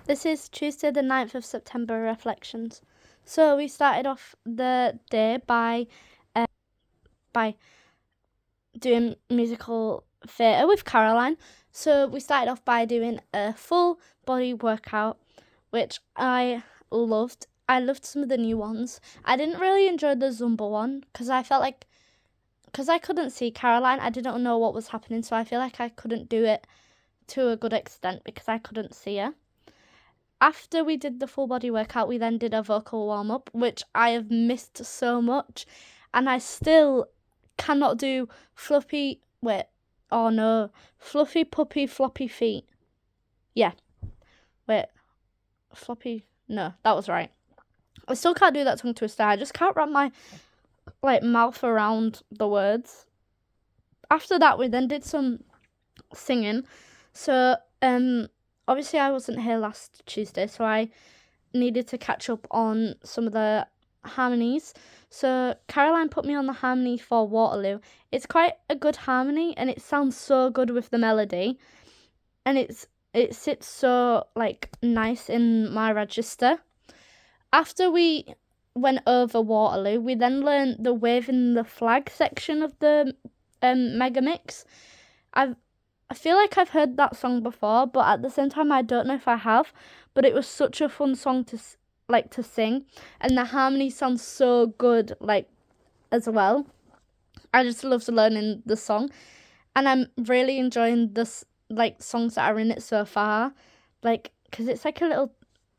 This is Tuesday the 9th of September Reflections. So we started off the day by doing musical theatre with Caroline. So we started off by doing a full body workout, which I loved. I loved some of the new ones. I didn't really enjoy the Zumba one because I felt like, because I couldn't see Caroline, I didn't know what was happening. So I feel like I couldn't do it to a good extent because I couldn't see her. After we did the full body workout, we then did a vocal warm up, which I have missed so much. And I still cannot do fluffy puppy floppy feet. Yeah. Floppy. No, that was right. I still can't do that tongue twister. I just can't wrap my mouth around the words. After that, we then did some singing. So, obviously I wasn't here last Tuesday, so I needed to catch up on some of the harmonies. So Caroline put me on the harmony for Waterloo. It's quite a good harmony and it sounds so good with the melody. And it sits so nice in my register. After we went over Waterloo, we then learned the Waving the Flag section of the mega mix. I feel like I've heard that song before, but at the same time, I don't know if I have. But it was such a fun song to sing, and the harmony sounds so good, as well. I just loved learning the song, and I'm really enjoying this songs that are in it so far, because it's like a little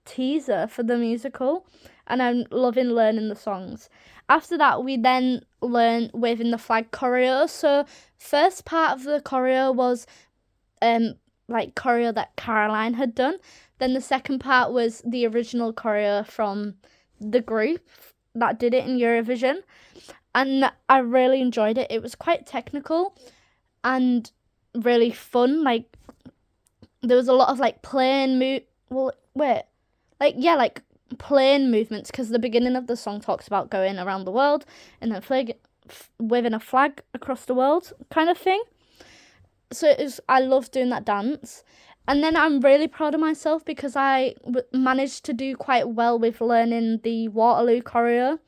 teaser for the musical, and I'm loving learning the songs. After that, we then learned Waving the Flag choreo. So first part of the choreo was choreo that Caroline had done. Then the second part was the original choreo from the group that did it in Eurovision. And I really enjoyed it. It was quite technical and really fun. There was a lot of plane plane movements, because the beginning of the song talks about going around the world and then waving a flag across the world kind of thing. So I loved doing that dance. And then I'm really proud of myself because I managed to do quite well with learning the Waterloo choreo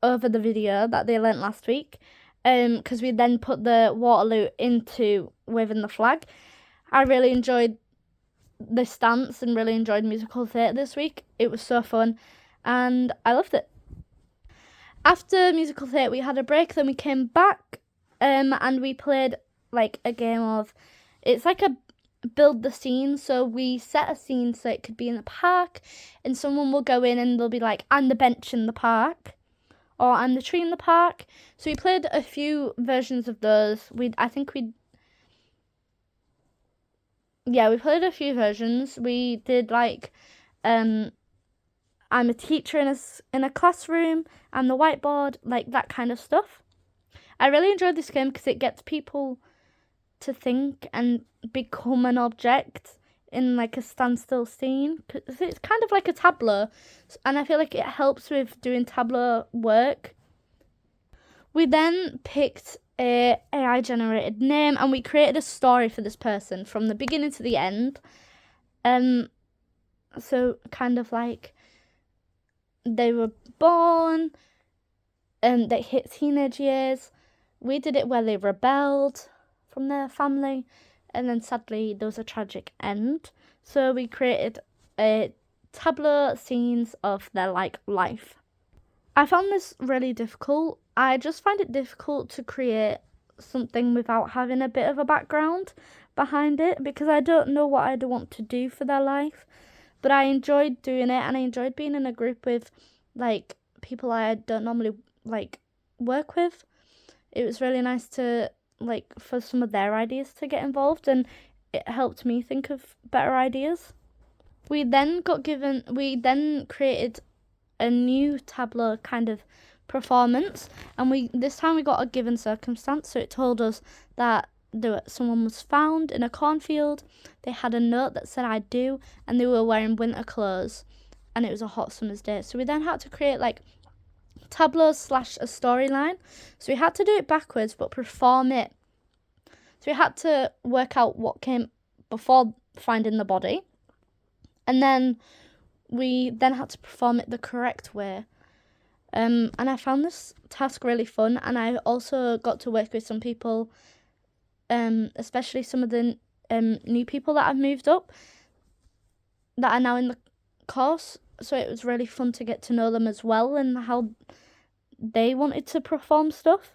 over the video that they learnt last week, because we then put the Waterloo into Waving the Flag. I really enjoyed this dance and really enjoyed musical theatre this week. It was so fun and I loved it. After musical theatre, we had a break, then we came back and we played a game of, it's like a build the scene. So we set a scene so it could be in the park, and someone will go in and they'll be like, I'm the bench in the park, or I'm the tree in the park. So we played a few versions of those. We played a few versions. We did I'm a teacher in a classroom, I'm the whiteboard, that kind of stuff. I really enjoyed this game because it gets people to think and become an object in a standstill scene. Cause it's kind of like a tableau, and I feel like it helps with doing tableau work. We then picked a AI generated name and we created a story for this person from the beginning to the end. So kind of they were born and they hit teenage years. We did it where they rebelled from their family, and then sadly there was a tragic end. So we created a tableau scenes of their life. I found this really difficult. I just find it difficult to create something without having a bit of a background behind it, because I don't know what I'd want to do for their life. But I enjoyed doing it, and I enjoyed being in a group with people I don't normally work with. It was really nice to for some of their ideas to get involved, and it helped me think of better ideas. We then created a new tableau kind of performance, and this time we got a given circumstance. So it told us that someone was found in a cornfield. They had a note that said I do, and they were wearing winter clothes, and it was a hot summer's day. So we then had to create tableau / a storyline. So we had to do it backwards but perform it. So we had to work out what came before finding the body. And then we then had to perform it the correct way. And I found this task really fun, and I also got to work with some people, especially some of the new people that have moved up that are now in the course. So it was really fun to get to know them as well and how they wanted to perform stuff.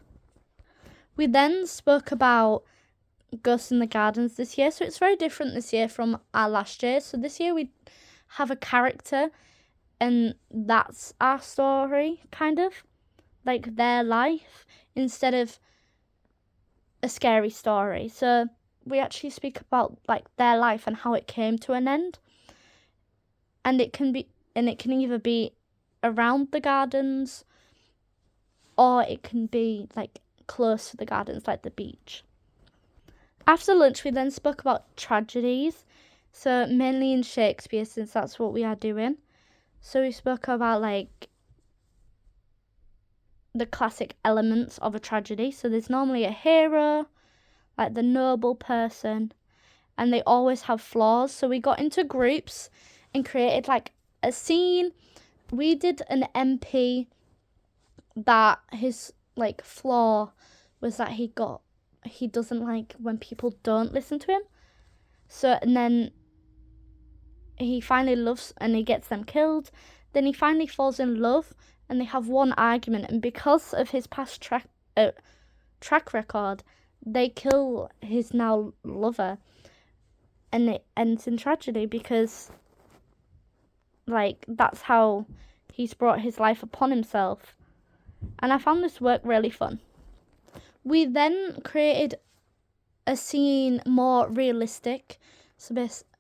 We then spoke about Ghosts in the Gardens this year, so it's very different this year from our last year. So this year we have a character, and that's our story, kind of like their life, instead of a scary story. So we actually speak about like their life and how it came to an end, and it can either be around the gardens, or it can be like close to the gardens, like the beach. After lunch, we then spoke about tragedies, so mainly in Shakespeare, since that's what we are doing. So we spoke about like the classic elements of a tragedy. So there's normally a hero, like the noble person, and they always have flaws. So we got into groups and created like a scene. We did an MP that his like flaw was that he doesn't like when people don't listen to him. So, and then he finally loves and he gets them killed. Then he finally falls in love and they have one argument. And because of his past track record, they kill his now lover. And it ends in tragedy because, like, that's how he's brought his life upon himself. And I found this work really fun. We then created a scene more realistic,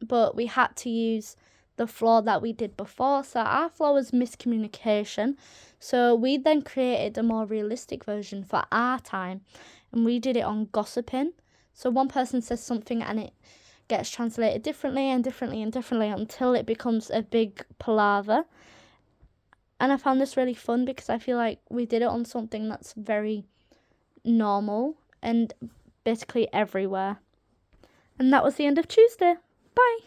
but we had to use the flaw that we did before. So our flaw was miscommunication. So we then created a more realistic version for our time, and we did it on gossiping. So one person says something and it gets translated differently until it becomes a big palaver. And I found this really fun because I feel like we did it on something that's very normal and basically everywhere. And that was the end of Tuesday. Bye.